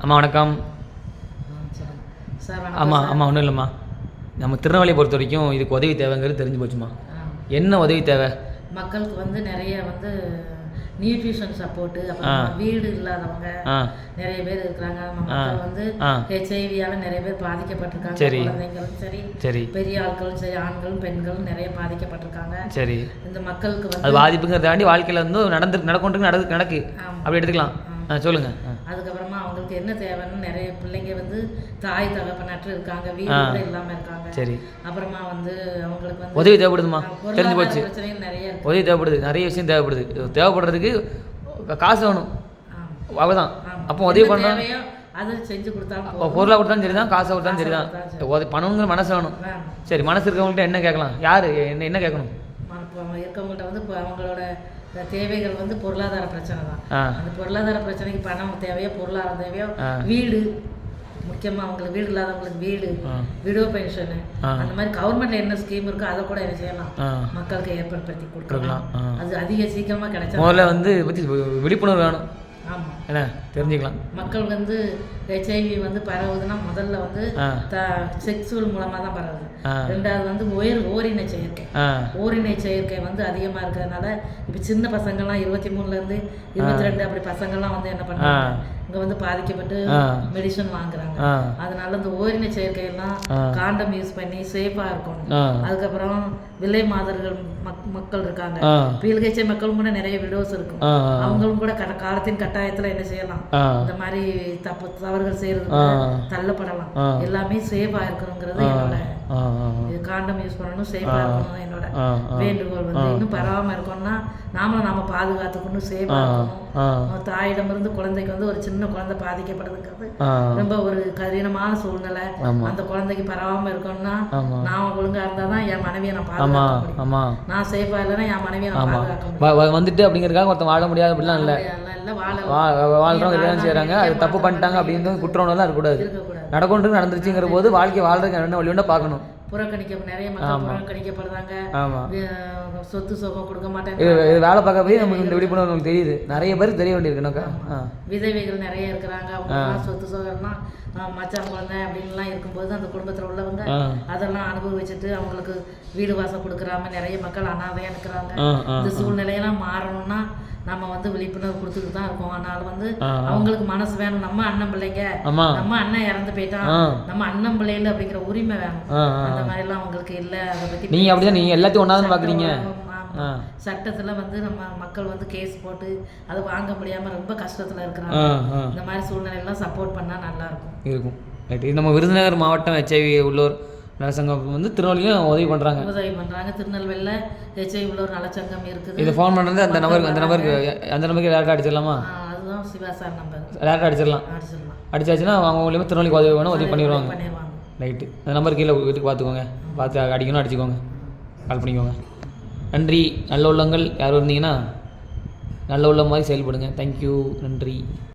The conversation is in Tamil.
அம்மா வணக்கம். ஆமாம் ஒன்றும் இல்லைம்மா, நம்ம திருநெல்வேலியை பொறுத்த வரைக்கும் இதுக்கு உதவி தேவைங்கிறது தெரிஞ்சு போச்சுமா. என்ன உதவி தேவை? மக்களுக்கு நிறைய நியூட்ரிஷன் சப்போர்ட்டு, அப்புறம் வீடு இல்லாதவங்க நிறைய பேர் இருக்கிறாங்க. மக்கள் ஹெச்ஐவியால நிறைய பேர் பாதிக்கப்பட்டிருக்காங்க. குழந்தைங்களும் சரி, பெரிய ஆட்களும் சரி, ஆண்களும் பெண்களும் நிறைய பாதிக்கப்பட்டிருக்காங்க. சரி, இந்த மக்களுக்கு அது பாதிப்புங்கிறத தாண்டி வாழ்க்கையில் நடக்கு அப்படி எடுத்துக்கலாம். சொல்லுங்க. அதுக்கப்புறமா அவங்களுக்கு என்ன தேவைன்னு நிறைய பிள்ளைங்க தாய் தகப்பனற்று இருக்காங்க, வீடு கூட இல்லாம இருக்காங்க. சரி, அப்புறமா அவங்களுக்கு உதவி தேவைப்படுதுமா, தெரிஞ்சு போச்சு. பிரச்சனைகள் நிறைய உதவி தேவைப்படுது, நிறைய விஷயம் தேவைப்படுது. தேவைப்படுறதுக்கு காசு வேணும், அவ்வளோதான். அப்போ உதவி பண்ணுறோம், அதை செஞ்சு கொடுத்தாலும், பொருளாக கொடுத்தாலும் சரி தான், காசை கொடுத்தாலும் சரி தான். பணங்கிற மனசு வேணும். சரி, மனசு இருக்கவங்கள்ட்ட என்ன கேட்கலாம்? யார் என்ன கேட்கணும்? இருக்கவங்கள்ட்ட அவங்களோட தேவைகள் பொருளாதார பிரச்சனை தான். அந்த பொருளாதார பிரச்சனைக்கு பணம் தேவையோ, பொருளாதாரம் தேவையோ, வீடு முக்கியமாக அவங்களுக்கு வீடு இல்லாதவங்களுக்கு வீடு, விடோ பென்ஷனு, அந்த மாதிரி கவர்மெண்ட்ல என்ன ஸ்கீம் இருக்கோ அதை கூட என்ன செய்யலாம், மக்களுக்கு ஏற்படுத்தி கொடுக்கலாம். அது அதிக சீக்கிரமாக கிடைச்சா முதல்ல விழிப்புணர்வு வேணும். ஆமாம், என்ன தெரிஞ்சுக்கலாம். மக்கள் ஹெச்ஐவி பரவுதுன்னா முதல்ல செக்ஸுவல் மூலமாக தான் பரவுது. ரெண்டாவது ஓரினை செயற்கை. ஓரினை செயற்கை அதிகமாக இருக்கிறதுனால இப்போ சின்ன பசங்கள்லாம் 23லேருந்து 22 அப்படி பசங்கள்லாம் என்ன பண்ணுறாங்க, இங்கே பாதிக்கப்பட்டு மெடிசன் வாங்குறாங்க. அதனால இந்த ஓரினை செயற்கையெல்லாம் காண்டம் யூஸ் பண்ணி சேஃபாக இருக்கணும். அதுக்கப்புறம் விலை மாதர்கள் மக்கள் இருக்காங்க, பீல்கைச்சை மக்களும் கூட நிறைய விடோஸ் இருக்கும். அவங்களும் கூட காலத்தின் கட்டாயத்தில் என்ன செய்யலாம், இந்த மாதிரி தவறுகள் செய்யறது தள்ளப்படலாம். எல்லாமே சேஃபா இருக்கணுங்கிறது என்னோட, காண்டம் யூஸ் பண்ணணும், சேஃபா இருக்கணும் என்னோட வேண்டுகோள். இன்னும் பரவாம இருக்கணும்னா நாம பாதுகாத்துக்கணும், சேஃபா இருக்கணும். தாயிடம் இருந்து குழந்தைக்கு ஒரு சின்ன குழந்தை பாதிக்கப்படுதுங்கிறது ரொம்ப ஒரு கடினமான சூழ்நிலை. அந்த குழந்தைக்கு பரவாம இருக்கணும்னா நான் ஒழுங்கா இருந்தாதான் என் மனைவியை நான் பாதுகாக்க முடியும். நான் சேஃபா இல்லைன்னா என் மனைவியை நான் பாதுகாக்க முடியும். வந்துட்டு அப்படிங்கிறதுக்காக ஒருத்தன் வாழ முடியாது அப்படிலாம் இல்லை. வாழ்றவங்க இதெல்லாம் செய்யறாங்க, அது தப்பு பண்ணிட்டாங்க அப்படின்னு குற்றம்லாம் இருக்கக்கூடாது. நடக்கொண்டு நடந்துருச்சுங்கிற போது வாழ்க்கை வாழ்றதுக்கு என்ன வழி வேணா பார்க்கணும். நிறைய மக்கள் புறக்கணிக்கப்படுறாங்க, சொத்து சுகம் கொடுக்க மாட்டாங்க. வேலை பார்க்க போய் நமக்கு இந்த விழிப்புணர்வு நமக்கு தெரியுது. நிறைய பேருக்கு தெரிய வேண்டியிருக்குனாக்கா, விதவைகள் நிறைய இருக்கிறாங்க. அவங்க சொத்து சுகம்னா மச்சான் குழந்தை அப்படின்லாம் இருக்கும்போது அந்த குடும்பத்தில் உள்ளவங்க அதெல்லாம் அனுபவிச்சுட்டு அவங்களுக்கு வீடு வாசம் கொடுக்குறாம நிறைய மக்கள் அனாதையா இருக்கிறாங்க. இந்த சூழ்நிலையெல்லாம் மாறணும்னா நம்ம விழிப்புணர்வு கொடுத்துட்டு தான் இருக்கோம். அதனால அவங்களுக்கு மனசு வேணும். நம்ம அண்ணன் பிள்ளைங்க, நம்ம அண்ணன் இறந்து போயிட்டான், நம்ம அண்ணன் பிள்ளைல அப்படிங்கிற உரிமை வேணும். அந்த மாதிரி எல்லாம் அவங்களுக்கு இல்லை. அதை பத்தி நீங்க அப்படிதான், நீங்க எல்லாத்தையும் ஒன்னாதான் பாக்குறீங்க. சட்டத்துல நம்ம மக்கள் கேஸ் போட்டு அதை வாங்க முடியாம ரொம்ப கஷ்டத்துல இருக்கிறாங்க. இந்த மாதிரி சூழ்நிலை எல்லாம் சப்போர்ட் பண்ணா நல்லா இருக்கும். இது நம்ம விருதுநகர் மாவட்டம் ஹெச்ஐவி உள்ளோர் நலச்சங்கம் திருநெல்வேலியும் உதவி பண்ணுறாங்க. திருநெல்வேலியில் ஹெச்ஐவி உள்ளோர் நலச்சங்கம் இருக்குது. இதை ஃபோன் பண்ணுறது அந்த நம்பருக்கு டேரக்டாக அடிச்சிடலாமா? அதுதான் சிவா சார் நம்பர். டேரக்டாக அடிச்சாச்சுன்னா அவங்க மூலியமாக திருநெல்வேலிக்கு உதவி வேணும், உதவி பண்ணிடுவாங்க. ரைட்டு, அந்த நம்பர் கீழே வீட்டுக்கு பார்த்துக்கோங்க, பார்த்து அடிக்கணும் அடிச்சுக்கோங்க, கால் பண்ணிக்கோங்க. நன்றி. நல்ல உள்ளங்கள் யாரும் இருந்தீங்கன்னா நல்ல உள்ள மாதிரி செயல்படுங்க. தேங்க்யூ, நன்றி.